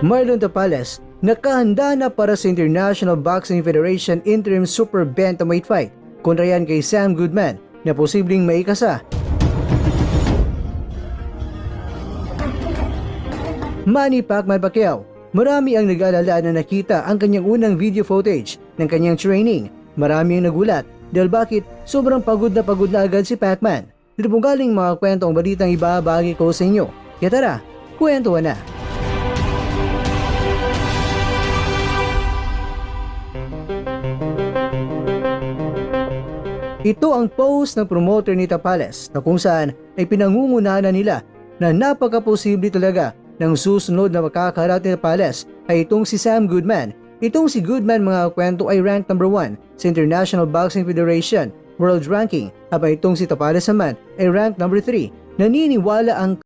Marlon Tapales, nakahanda na para sa International Boxing Federation Interim Super Bantamweight fight kontra yan kay Sam Goodman na posibleng maikasa. Manny Pacquiao, marami ang nag-alala na nakita ang kanyang unang video footage ng kanyang training. Marami ang nagulat dahil bakit sobrang pagod na agad si Pacman. Dito pong galing mga kwentong balitang ibabagi ko sa inyo. Kaya tara, kwentuhan na. Ito ang post ng promoter ni Tapales na kung saan ay pinangungunahan nila na napaka-posible talaga ng susunod na makakaharap ni Tapales ay itong si Sam Goodman. Itong si Goodman mga kwento ay ranked number 1 sa International Boxing Federation World Ranking habang itong si Tapales naman ay ranked number 3. Naniniwala ang